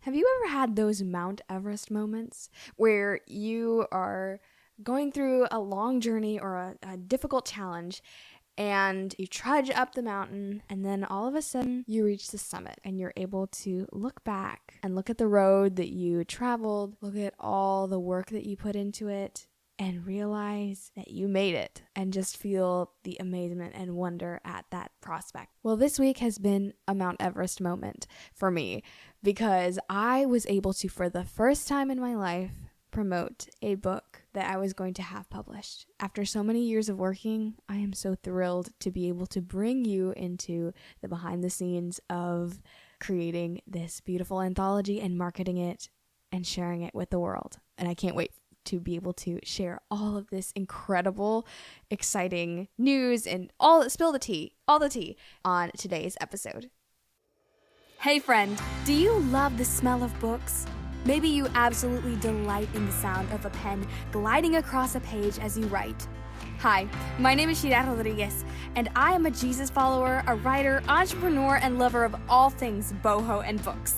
Have you ever had those Mount Everest moments where you are going through a long journey or a difficult challenge and you trudge up the mountain and then all of a sudden you reach the summit and you're able to look back and look at the road that you traveled, look at all the work that you put into it, and realize that you made it and just feel the amazement and wonder at that prospect? Well, this week has been a Mount Everest moment for me because I was able to, for the first time in my life, promote a book that I was going to have published. After so many years of working, I am so thrilled to be able to bring you into the behind the scenes of creating this beautiful anthology and marketing it and sharing it with the world. And I can't wait to be able to share all of this incredible, exciting news and all the tea on today's episode. Hey friend, do you love the smell of books? Maybe you absolutely delight in the sound of a pen gliding across a page as you write. Hi, my name is SHIRAJRODRIGUEZ, and I am a Jesus follower, a writer, entrepreneur, and lover of all things boho and books.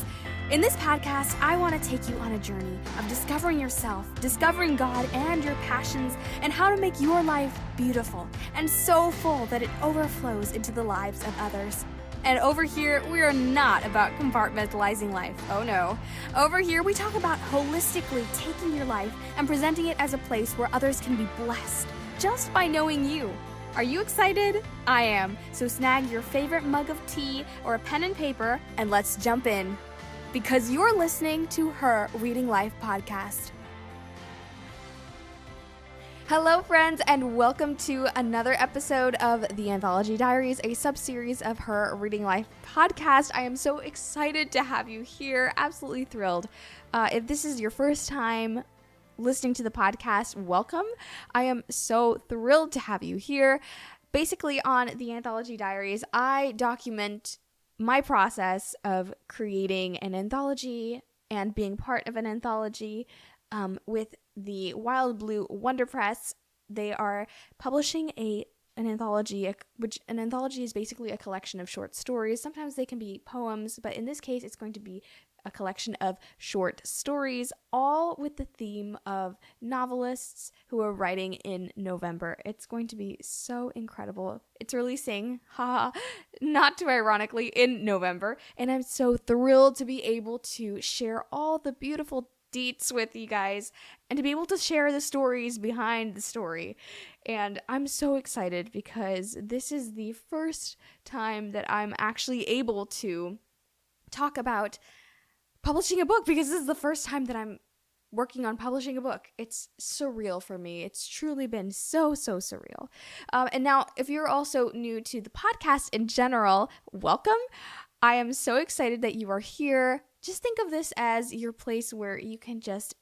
In this podcast, I want to take you on a journey of discovering yourself, discovering God and your passions, and how to make your life beautiful and so full that it overflows into the lives of others. And over here, we are not about compartmentalizing life. Oh no. Over here, we talk about holistically taking your life and presenting it as a place where others can be blessed just by knowing you. Are you excited? I am. So snag your favorite mug of tea or a pen and paper and let's jump in. Because you're listening to Her Reading Life podcast. Hello friends, and welcome to another episode of the Anthology Diaries, a sub-series of Her Reading Life podcast. I am so excited to have you here, absolutely thrilled. If this is your first time listening to the podcast, welcome. I am so thrilled to have you here. Basically, on the Anthology Diaries, I document my process of creating an anthology and being part of an anthology with the Wild Blue Wonder Press. They are publishing an anthology, which an anthology is basically a collection of short stories. Sometimes they can be poems, but in this case, it's going to be a collection of short stories, all with the theme of novelists who are writing in November. It's going to be so incredible. It's releasing, not too ironically, in November, and I'm so thrilled to be able to share all the beautiful deets with you guys and to be able to share the stories behind the story. And I'm so excited because this is the first time that I'm actually able to talk about publishing a book, because this is the first time that I'm working on publishing a book. It's surreal for me. It's truly been so surreal. And now, if you're also new to the podcast in general, welcome. I am so excited that you are here. Just think of this as your place where you can just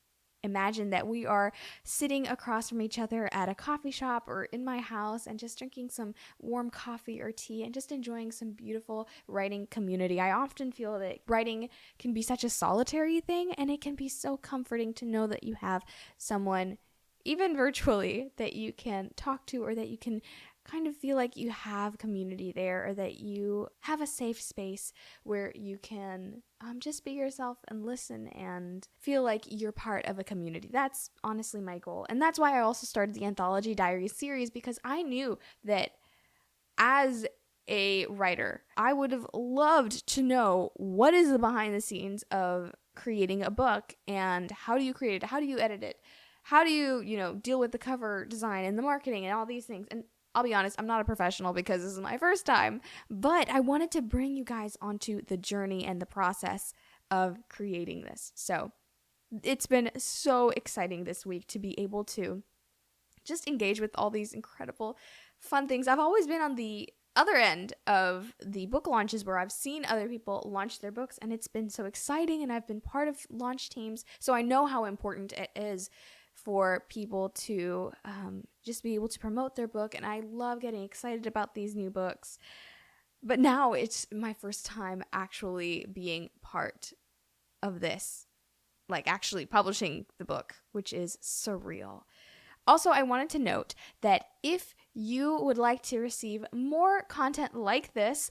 imagine that we are sitting across from each other at a coffee shop or in my house and just drinking some warm coffee or tea and just enjoying some beautiful writing community. I often feel that writing can be such a solitary thing, and it can be so comforting to know that you have someone, even virtually, that you can talk to, or that you can kind of feel like you have community there, or that you have a safe space where you can just be yourself and listen and feel like you're part of a community. That's honestly my goal. And that's why I also started the Anthology Diaries series, because I knew that as a writer, I would have loved to know what is the behind the scenes of creating a book, and how do you create it? How do you edit it? How do you, deal with the cover design and the marketing and all these things? And I'll be honest, I'm not a professional because this is my first time, but I wanted to bring you guys onto the journey and the process of creating this. So it's been so exciting this week to be able to just engage with all these incredible, fun things. I've always been on the other end of the book launches where I've seen other people launch their books, and it's been so exciting, and I've been part of launch teams, so I know how important it is for people to just be able to promote their book, and I love getting excited about these new books. But now it's my first time actually being part of this, like actually publishing the book, which is surreal. Also, I wanted to note that if you would like to receive more content like this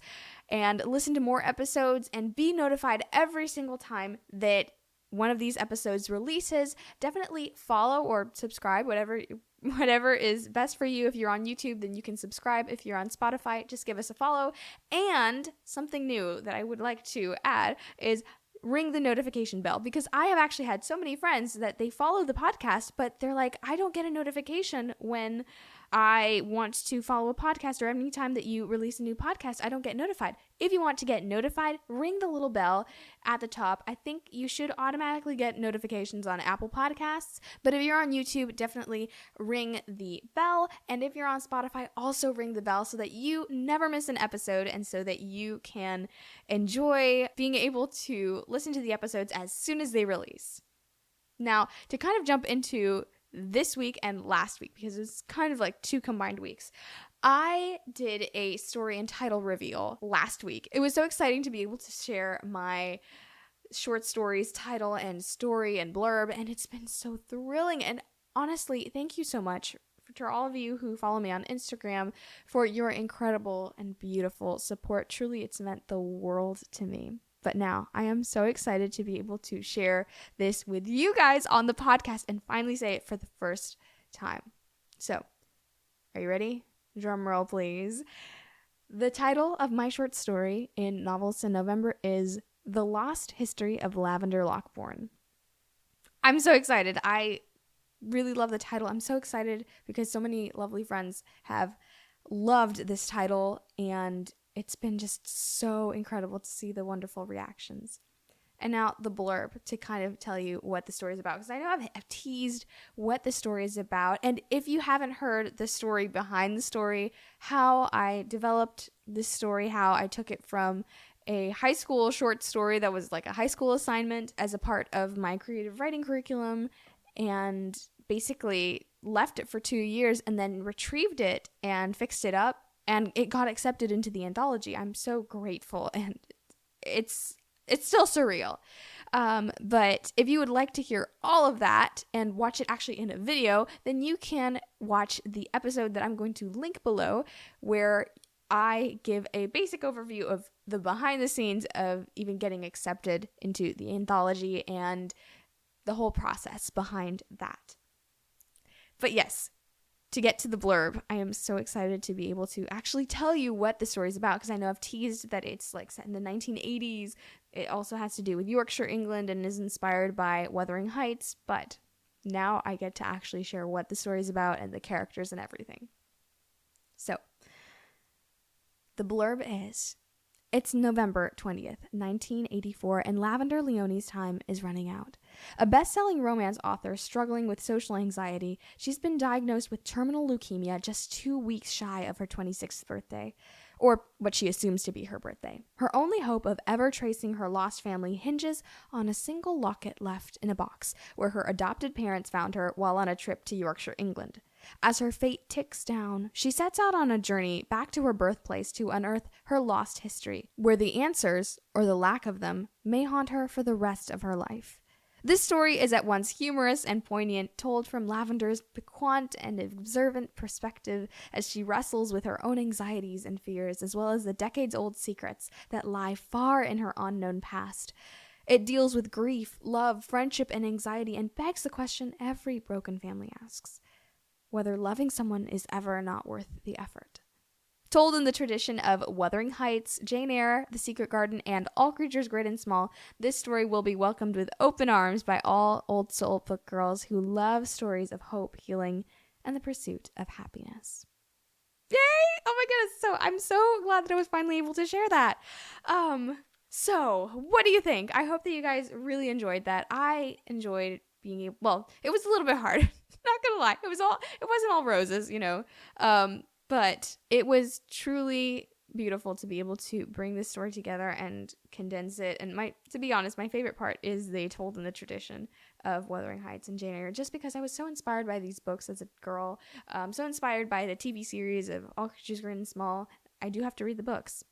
and listen to more episodes and be notified every single time that one of these episodes releases, definitely follow or subscribe, whatever is best for you. If you're on YouTube, then you can subscribe. If you're on Spotify, just give us a follow. And something new that I would like to add is ring the notification bell, because I have actually had so many friends that they follow the podcast, but they're like, I don't get a notification when I want to follow a podcast, or anytime that you release a new podcast, I don't get notified. If you want to get notified, ring the little bell at the top. I think you should automatically get notifications on Apple Podcasts, but if you're on YouTube, definitely ring the bell. And if you're on Spotify, also ring the bell so that you never miss an episode and so that you can enjoy being able to listen to the episodes as soon as they release. Now, to kind of jump into this week and last week, because it's kind of like two combined weeks, I did a story and title reveal last week. It was so exciting to be able to share my short stories, title and story and blurb, and it's been so thrilling. And honestly, thank you so much to all of you who follow me on Instagram for your incredible and beautiful support. Truly, it's meant the world to me. But now I am so excited to be able to share this with you guys on the podcast and finally say it for the first time. So, are you ready? Drum roll, please. The title of my short story in Novels in November is The Lost History of Lavender Lockbourne. I'm so excited. I really love the title. I'm so excited because so many lovely friends have loved this title, and it's been just so incredible to see the wonderful reactions. And now the blurb to kind of tell you what the story is about, because I know I've teased what the story is about. And if you haven't heard the story behind the story, how I developed this story, how I took it from a high school short story that was like a high school assignment as a part of my creative writing curriculum, and basically left it for 2 years and then retrieved it and fixed it up, and it got accepted into the anthology. I'm so grateful, and it's still surreal. But if you would like to hear all of that and watch it actually in a video, then you can watch the episode that I'm going to link below, where I give a basic overview of the behind the scenes of even getting accepted into the anthology and the whole process behind that. But yes, to get to the blurb, I am so excited to be able to actually tell you what the story is about, because I know I've teased that it's like set in the 1980s. It also has to do with Yorkshire, England, and is inspired by Wuthering Heights, but now I get to actually share what the story is about and the characters and everything. So, the blurb is, it's November 20th, 1984, and Lavender Leone's time is running out. A best-selling romance author struggling with social anxiety, she's been diagnosed with terminal leukemia just 2 weeks shy of her 26th birthday, or what she assumes to be her birthday. Her only hope of ever tracing her lost family hinges on a single locket left in a box where her adopted parents found her while on a trip to Yorkshire, England. As her fate ticks down, she sets out on a journey back to her birthplace to unearth her lost history, where the answers, or the lack of them, may haunt her for the rest of her life. This story is at once humorous and poignant, told from Lavender's piquant and observant perspective as she wrestles with her own anxieties and fears, as well as the decades-old secrets that lie far in her unknown past. It deals with grief, love, friendship, and anxiety, and begs the question every broken family asks: whether loving someone is ever not worth the effort. Told in the tradition of Wuthering Heights, Jane Eyre, The Secret Garden, and All Creatures Great and Small, this story will be welcomed with open arms by all old soul book girls who love stories of hope, healing, and the pursuit of happiness. Yay! Oh my goodness, so I'm so glad that I was finally able to share that. So what do you think? I hope that you guys really enjoyed that. I enjoyed being able, well, it was a little bit hard. Not gonna lie, it wasn't all roses, but it was truly beautiful to be able to bring this story together and condense it. And to be honest, my favorite part is they told in the tradition of Wuthering Heights and Jane Eyre, just because I was so inspired by these books as a girl, so inspired by the TV series of All Creatures Great and Small. I do have to read the books.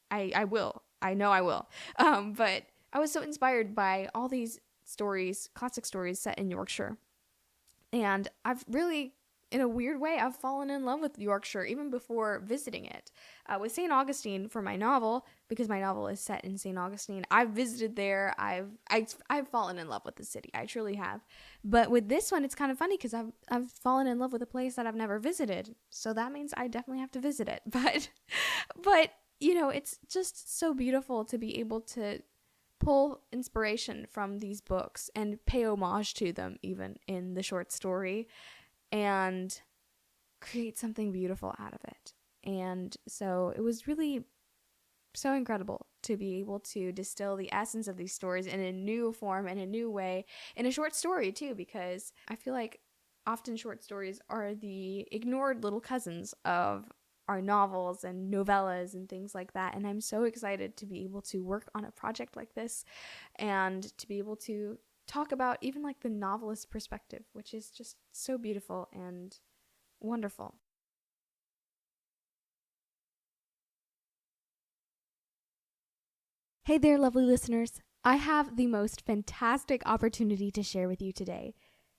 I will. I know I will. But I was so inspired by all these stories, classic stories set in Yorkshire. And I've really in a weird way, I've fallen in love with Yorkshire even before visiting it. With St. Augustine for my novel, because my novel is set in St. Augustine, I've visited there. I've fallen in love with the city. I truly have. But with this one, it's kind of funny because I've fallen in love with a place that I've never visited. So that means I definitely have to visit it. But you know, it's just so beautiful to be able to pull inspiration from these books and pay homage to them, even in the short story, and create something beautiful out of it. And so it was really so incredible to be able to distill the essence of these stories in a new form and a new way in a short story too, because I feel like often short stories are the ignored little cousins of our novels and novellas and things like that. And I'm so excited to be able to work on a project like this and to be able to talk about even like the novelist perspective, which is just so beautiful and wonderful. Hey there, lovely listeners. I have the most fantastic opportunity to share with you today.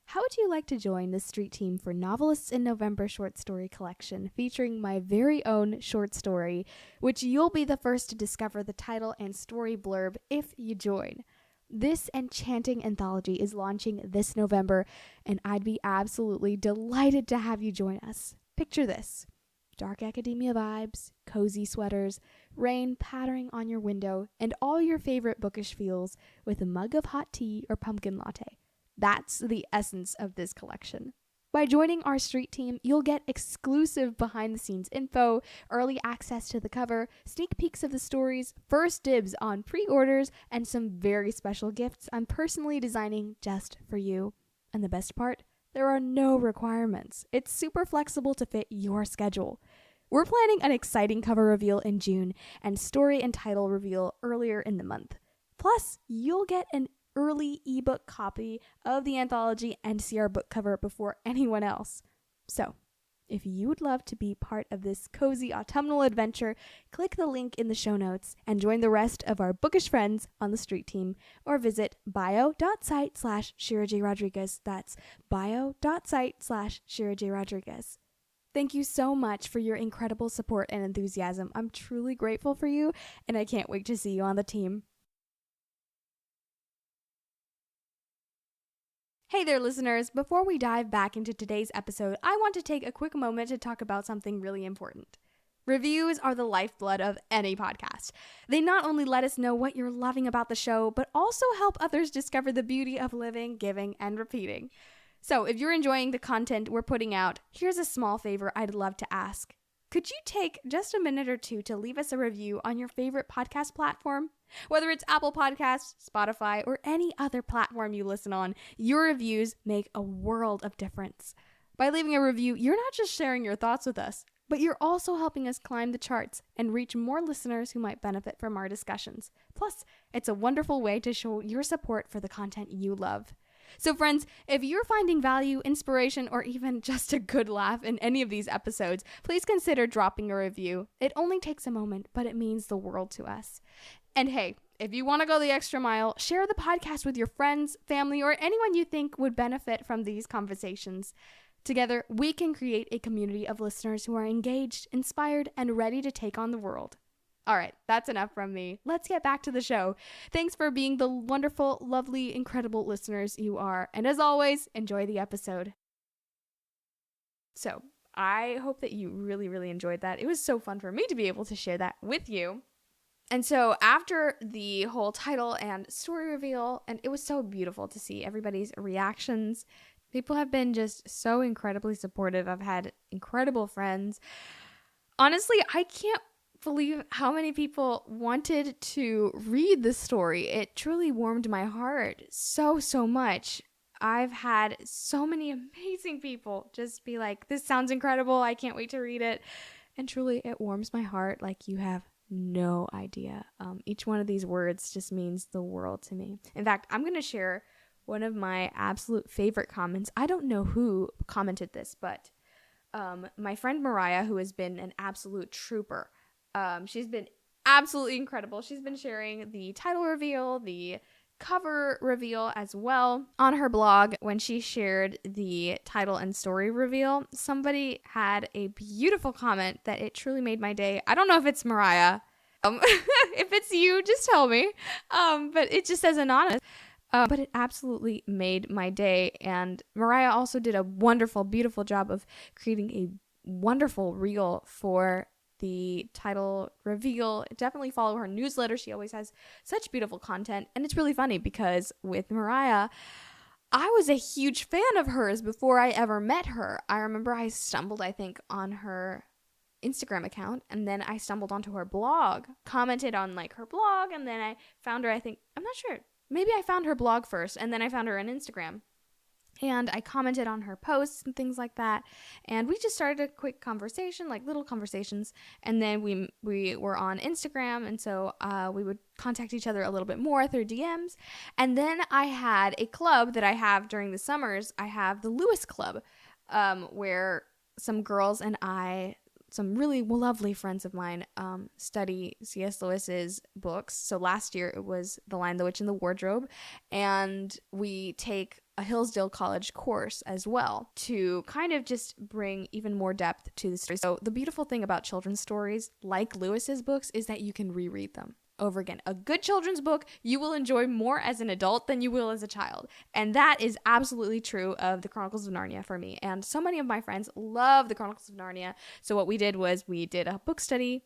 How would you like to join the street team for Novelists in November short story collection featuring my very own short story, which you'll be the first to discover the title and story blurb if you join? This enchanting anthology is launching this November, and I'd be absolutely delighted to have you join us. Picture this: dark academia vibes, cozy sweaters, rain pattering on your window, and all your favorite bookish feels with a mug of hot tea or pumpkin latte. That's the essence of this collection. By joining our street team, you'll get exclusive behind-the-scenes info, early access to the cover, sneak peeks of the stories, first dibs on pre-orders, and some very special gifts I'm personally designing just for you. And the best part? There are no requirements. It's super flexible to fit your schedule. We're planning an exciting cover reveal in June and story and title reveal earlier in the month. Plus, you'll get an early ebook copy of the anthology and see our book cover before anyone else. So, if you would love to be part of this cozy autumnal adventure, click the link in the show notes and join the rest of our bookish friends on the street team, or visit bio.site/ShiraJRodriguez. That's bio.site/ShiraJRodriguez. Thank you so much for your incredible support and enthusiasm. I'm truly grateful for you, and I can't wait to see you on the team. Hey there, listeners. Before we dive back into today's episode, I want to take a quick moment to talk about something really important. Reviews are the lifeblood of any podcast. They not only let us know what you're loving about the show, but also help others discover the beauty of living, giving, and repeating. So if you're enjoying the content we're putting out, here's a small favor I'd love to ask. Could you take just a minute or two to leave us a review on your favorite podcast platform? Whether it's Apple Podcasts, Spotify, or any other platform you listen on, your reviews make a world of difference. By leaving a review, you're not just sharing your thoughts with us, but you're also helping us climb the charts and reach more listeners who might benefit from our discussions. Plus, it's a wonderful way to show your support for the content you love. So friends, if you're finding value, inspiration, or even just a good laugh in any of these episodes, please consider dropping a review. It only takes a moment, but it means the world to us. And hey, if you want to go the extra mile, share the podcast with your friends, family, or anyone you think would benefit from these conversations. Together, we can create a community of listeners who are engaged, inspired, and ready to take on the world. All right, that's enough from me. Let's get back to the show. Thanks for being the wonderful, lovely, incredible listeners you are. And as always, enjoy the episode. So, I hope that you really, really enjoyed that. It was so fun for me to be able to share that with you. And so after the whole title and story reveal, and it was so beautiful to see everybody's reactions. People have been just so incredibly supportive. I've had incredible friends. Honestly, I can't believe how many people wanted to read the story. It truly warmed my heart so much. I've had so many amazing people just be like, this sounds incredible. I can't wait to read it. And truly, it warms my heart like you have no idea. Each one of these words just means the world to me. In fact, I'm going to share one of my absolute favorite comments. I don't know who commented this, but my friend Mariah, who has been an absolute trooper, she's been absolutely incredible. She's been sharing the title reveal, the cover reveal as well. On her blog, when she shared the title and story reveal, somebody had a beautiful comment that it truly made my day. I don't know if it's Mariah. If it's you, just tell me. But it just says anonymous. But it absolutely made my day. And Mariah also did a wonderful, beautiful job of creating a wonderful reel for the title reveal. Definitely follow her newsletter. She always has such beautiful content. And it's really funny because with Mariah, I was a huge fan of hers before I ever met her. I remember I stumbled, I think, on her Instagram account, and then I stumbled onto her blog, commented on like her blog, and then I found her, I'm not sure, maybe I found her blog first, and then I found her on Instagram, and I commented on her posts and things like that, and we just started a quick conversation, like little conversations, and then we were on Instagram, and so we would contact each other a little bit more through DMs, and then I had a club that I have during the summers. I have the Lewis Club, where some girls and some really lovely friends of mine study C.S. Lewis's books. So last year it was The Lion, the Witch, and the Wardrobe, and we take a Hillsdale College course as well to kind of just bring even more depth to the story. So the beautiful thing about children's stories, like Lewis's books, is that you can reread them over again. A good children's book you will enjoy more as an adult than you will as a child. And that is absolutely true of the Chronicles of Narnia for me. And so many of my friends love the Chronicles of Narnia. So what we did was we did a book study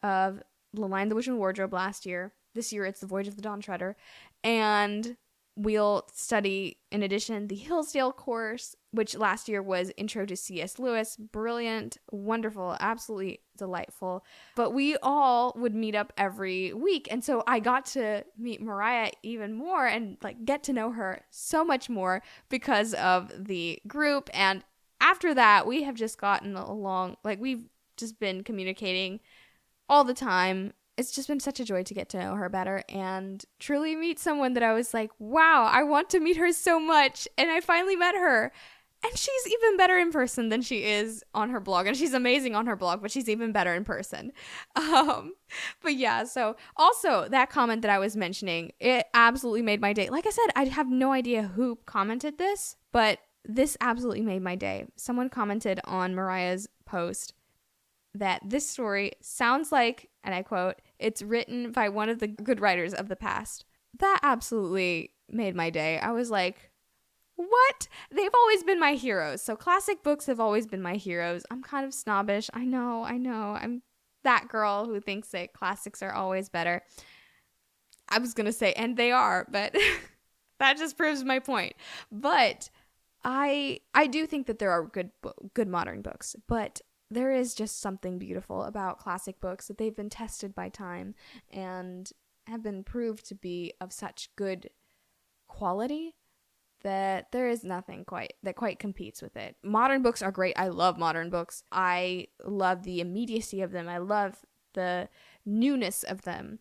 of The Lion, the Witch, and the Wardrobe last year. This year it's The Voyage of the Dawn Treader. And we'll study, in addition, the Hillsdale course, which last year was Intro to C.S. Lewis. Brilliant, wonderful, absolutely delightful. But we all would meet up every week. And so I got to meet Mariah even more and like get to know her so much more because of the group. And after that, we have just gotten along, like we've just been communicating all the time. It's just been such a joy to get to know her better and truly meet someone that I was like, wow, I want to meet her so much. And I finally met her. And she's even better in person than she is on her blog. And she's amazing on her blog, but she's even better in person. But yeah, so also that comment that I was mentioning, it absolutely made my day. Like I said, I have no idea who commented this, but this absolutely made my day. Someone commented on Mariah's post that this story sounds like, and I quote, it's written by one of the good writers of the past. That absolutely made my day. I was like, what? They've always been my heroes. So classic books have always been my heroes. I'm kind of snobbish. I know. I'm that girl who thinks that classics are always better. I was going to say, and they are, but that just proves my point. But I do think that there are good modern books, but there is just something beautiful about classic books that they've been tested by time and have been proved to be of such good quality that there is nothing that quite competes with it. Modern books are great. I love modern books. I love the immediacy of them. I love the newness of them.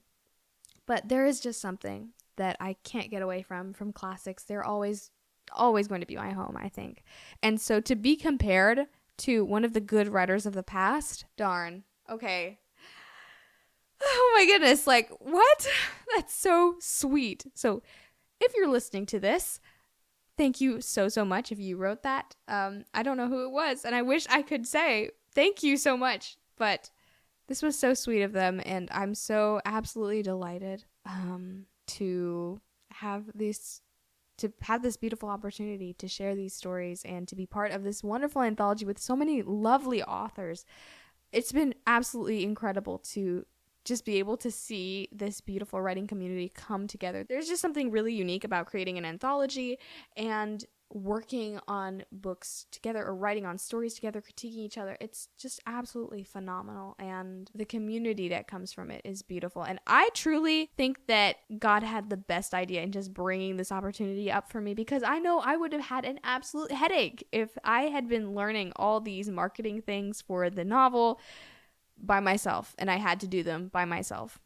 But there is just something that I can't get away from classics. They're always going to be my home, I think. And so to be compared to one of the good writers of the past, darn. Okay. Oh my goodness, like, what? That's so sweet. So if you're listening to this, thank you so much if you wrote that. I don't know who it was, and I wish I could say thank you so much, but this was so sweet of them, and I'm so absolutely delighted to have this beautiful opportunity to share these stories and to be part of this wonderful anthology with so many lovely authors. It's been absolutely incredible to just be able to see this beautiful writing community come together. There's just something really unique about creating an anthology and working on books together or writing on stories together, critiquing each other. It's just absolutely phenomenal, and the community that comes from it is beautiful. And I truly think that God had the best idea in just bringing this opportunity up for me, because I know I would have had an absolute headache if I had been learning all these marketing things for the novel by myself, and I had to do them by myself.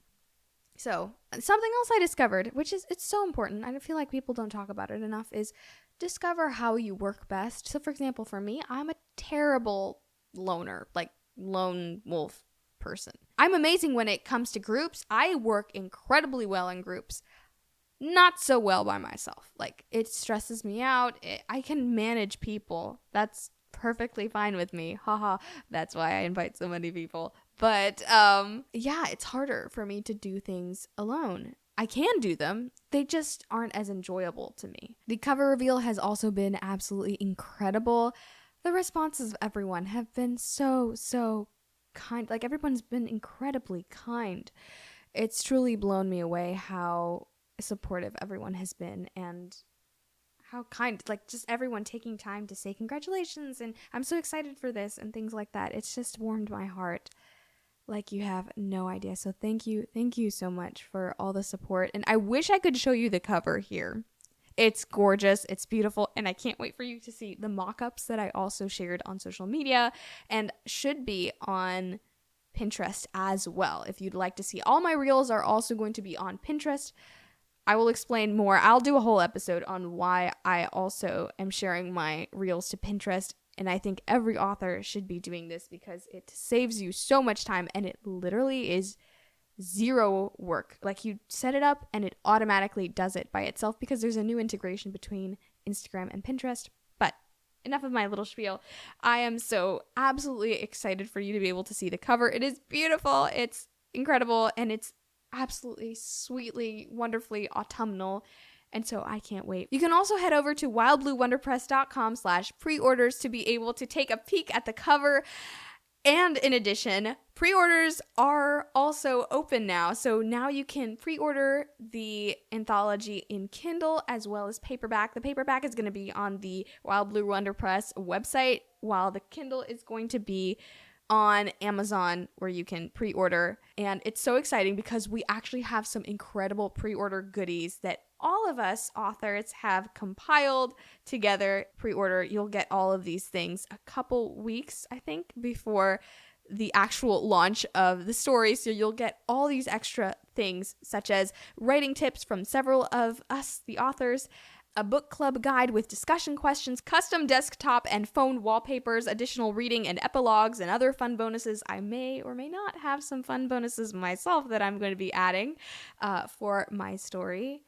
So something else I discovered, which is, it's so important, I feel like people don't talk about it enough, is discover how you work best. So for example, for me, I'm a terrible loner, like lone wolf person. I'm amazing when it comes to groups. I work incredibly well in groups. not so well by myself. Like, it stresses me out. I can manage people. That's perfectly fine with me. Haha. That's why I invite so many people. But yeah, it's harder for me to do things alone. I can do them. They just aren't as enjoyable to me. The cover reveal has also been absolutely incredible. The responses of everyone have been so kind. Like, everyone's been incredibly kind. It's truly blown me away how supportive everyone has been and how kind, like, just everyone taking time to say congratulations and I'm so excited for this and things like that. It's just warmed my heart like you have no idea. So thank you so much for all the support. And I wish I could show you the cover here. It's gorgeous, it's beautiful, and I can't wait for you to see the mock-ups that I also shared on social media and should be on Pinterest as well. If you'd like to see, all my reels are also going to be on Pinterest. I will explain more. I'll do a whole episode on why I also am sharing my reels to Pinterest. And I think every author should be doing this because it saves you so much time and it literally is zero work. Like, you set it up and it automatically does it by itself because there's a new integration between Instagram and Pinterest. But enough of my little spiel. I am so absolutely excited for you to be able to see the cover. It is beautiful. It's incredible. And it's absolutely sweetly, wonderfully autumnal. And so I can't wait. You can also head over to wildbluewonderpress.com/preorders to be able to take a peek at the cover. And in addition, pre-orders are also open now. So now you can pre-order the anthology in Kindle as well as paperback. The paperback is going to be on the Wild Blue Wonder Press website, while the Kindle is going to be on Amazon, where you can pre-order. And it's so exciting because we actually have some incredible pre-order goodies that all of us authors have compiled together. Pre-order, you'll get all of these things a couple weeks, I think, before the actual launch of the story. So you'll get all these extra things, such as writing tips from several of us, the authors, a book club guide with discussion questions, custom desktop and phone wallpapers, additional reading and epilogues, and other fun bonuses. I may or may not have some fun bonuses myself that I'm going to be adding for my story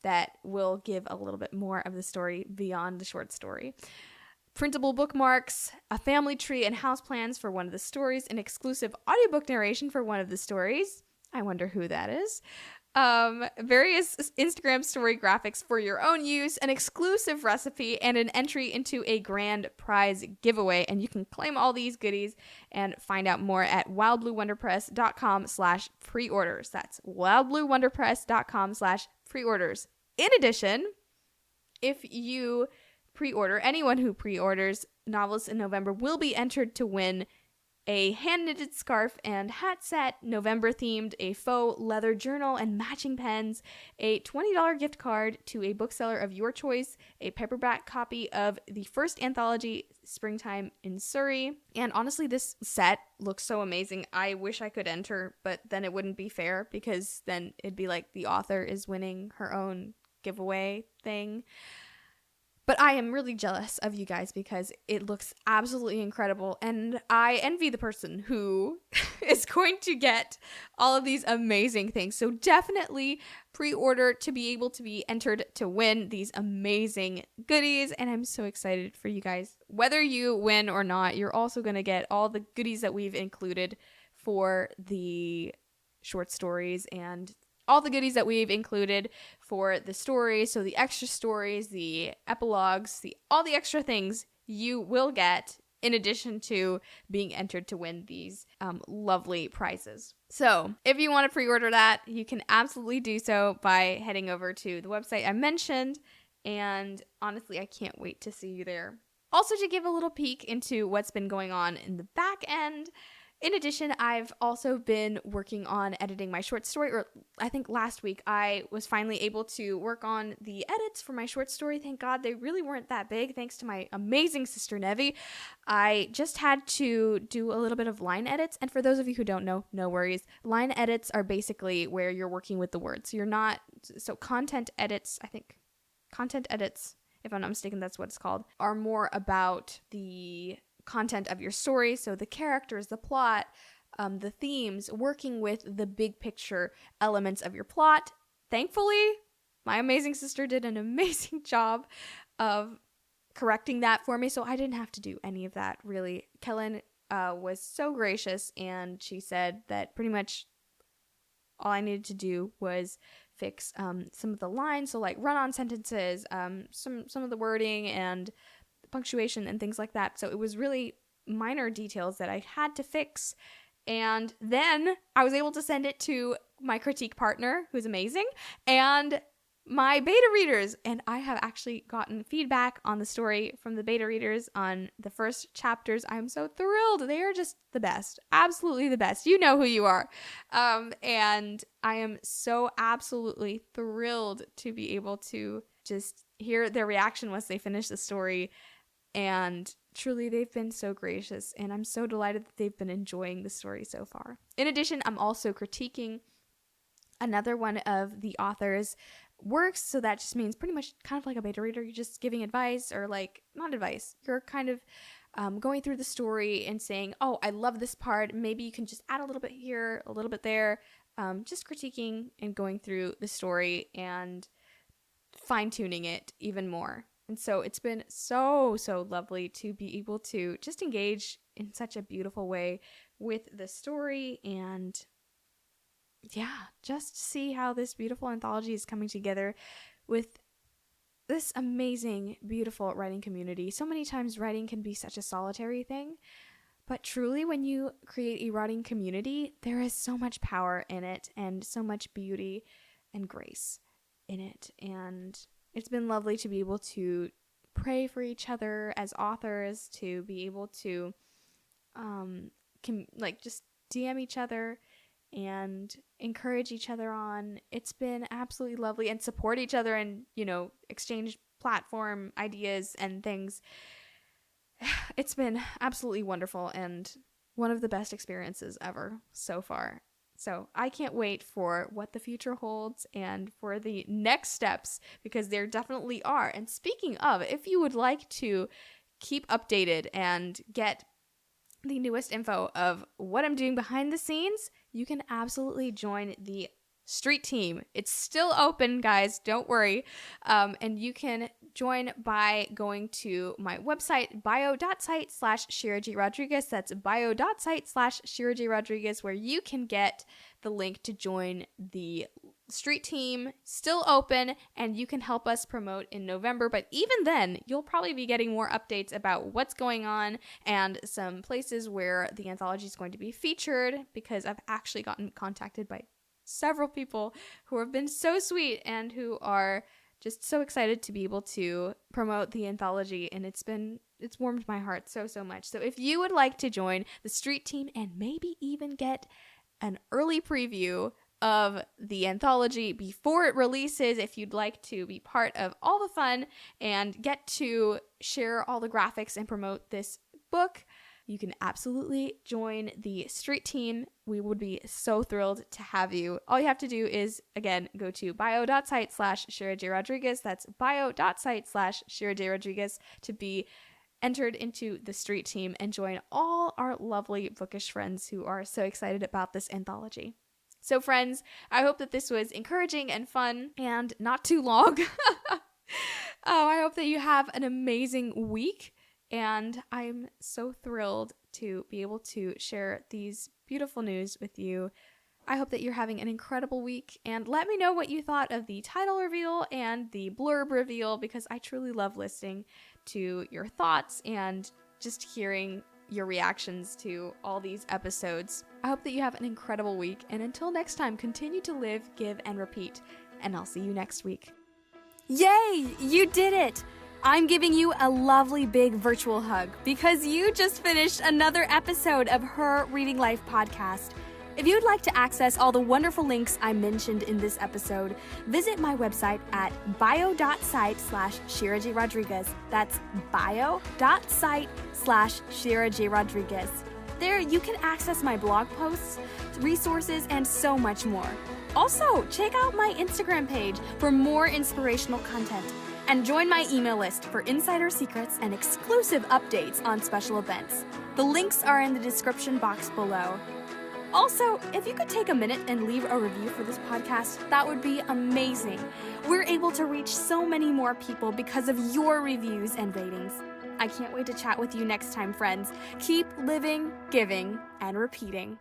that will give a little bit more of the story beyond the short story. Printable bookmarks, a family tree and house plans for one of the stories, an exclusive audiobook narration for one of the stories. I wonder who that is. Various Instagram story graphics for your own use, an exclusive recipe, and an entry into a grand prize giveaway. And you can claim all these goodies and find out more at wildbluewonderpress.com/preorders. That's wildbluewonderpress.com/preorders. In addition, if you pre-order, anyone who pre-orders Novelists in November will be entered to win a hand-knitted scarf and hat set, November-themed, a faux leather journal and matching pens, a $20 gift card to a bookseller of your choice, a paperback copy of the first anthology, Springtime in Surrey. And honestly, this set looks so amazing. I wish I could enter, but then it wouldn't be fair because then it'd be like the author is winning her own giveaway thing. But I am really jealous of you guys because it looks absolutely incredible. And I envy the person who is going to get all of these amazing things. So definitely pre-order to be able to be entered to win these amazing goodies. And I'm so excited for you guys. Whether you win or not, you're also going to get all the goodies that we've included for the short stories and all the goodies that we've included for the stories. So the extra stories, the epilogues, all the extra things you will get in addition to being entered to win these lovely prizes. So if you want to pre-order that, you can absolutely do so by heading over to the website I mentioned. And honestly, I can't wait to see you there. Also, to give a little peek into what's been going on in the back end, in addition, I've also been working on editing my short story, or I think last week I was finally able to work on the edits for my short story. Thank God they really weren't that big, thanks to my amazing sister Nevi. I just had to do a little bit of line edits, and for those of you who don't know, no worries. Line edits are basically where you're working with the words. So content edits, if I'm not mistaken, that's what it's called, are more about the content of your story, so the characters, the plot, the themes, working with the big picture elements of your plot. Thankfully, my amazing sister did an amazing job of correcting that for me, so I didn't have to do any of that, really. Kellen was so gracious, and she said that pretty much all I needed to do was fix some of the lines, so like run-on sentences, some of the wording and punctuation and things like that. So it was really minor details that I had to fix, and then I was able to send it to my critique partner, who's amazing, and my beta readers. And I have actually gotten feedback on the story from the beta readers on the first chapters. I'm so thrilled. They are just the best. Absolutely the best. You know who you are. And I am so absolutely thrilled to be able to just hear their reaction once they finish the story. And truly, they've been so gracious. And I'm so delighted that they've been enjoying the story so far. In addition, I'm also critiquing another one of the author's works, so that just means pretty much kind of like a beta reader. You're just giving advice, or like not advice, you're kind of going through the story and saying, oh, I love this part, maybe you can just add a little bit here, a little bit there, just critiquing and going through the story and fine-tuning it even more. And so it's been so lovely to be able to just engage in such a beautiful way with the story, and just see how this beautiful anthology is coming together with this amazing, beautiful writing community. So many times writing can be such a solitary thing, but truly when you create a writing community, there is so much power in it and so much beauty and grace in it. And it's been lovely to be able to pray for each other as authors, to be able to just DM each other and encourage each other on. It's been absolutely lovely, and support each other and, exchange platform ideas and things. It's been absolutely wonderful and one of the best experiences ever so far. So I can't wait for what the future holds and for the next steps, because there definitely are. And speaking of, if you would like to keep updated and get the newest info of what I'm doing behind the scenes, you can absolutely join the street team. It's still open, guys, don't worry. And you can join by going to my website, bio.site/ShiraJRodriguez. That's bio.site/ShiraJRodriguez, where you can get the link to join the street team. Still open, and you can help us promote in November. But even then, you'll probably be getting more updates about what's going on and some places where the anthology is going to be featured, because I've actually gotten contacted by several people who have been so sweet and who are just so excited to be able to promote the anthology, and it's warmed my heart so much. So if you would like to join the street team and maybe even get an early preview of the anthology before it releases, if you'd like to be part of all the fun and get to share all the graphics and promote this book, you can absolutely join the street team. We would be so thrilled to have you. All you have to do is, again, go to bio.site/ShiraJRodriguez. That's bio.site/ShiraJRodriguez to be entered into the street team and join all our lovely bookish friends who are so excited about this anthology. So friends, I hope that this was encouraging and fun and not too long. I hope that you have an amazing week. And I'm so thrilled to be able to share these beautiful news with you. I hope that you're having an incredible week, and let me know what you thought of the title reveal and the blurb reveal, because I truly love listening to your thoughts and just hearing your reactions to all these episodes. I hope that you have an incredible week, and until next time, continue to live, give, and repeat, and I'll see you next week. Yay! You did it! I'm giving you a lovely big virtual hug because you just finished another episode of Her Reading Life podcast. If you'd like to access all the wonderful links I mentioned in this episode, visit my website at bio.site/ShiraJRodriguez. That's bio.site/ShiraJRodriguez. There you can access my blog posts, resources, and so much more. Also, check out my Instagram page for more inspirational content. And join my email list for insider secrets and exclusive updates on special events. The links are in the description box below. Also, if you could take a minute and leave a review for this podcast, that would be amazing. We're able to reach so many more people because of your reviews and ratings. I can't wait to chat with you next time, friends. Keep living, giving, and repeating.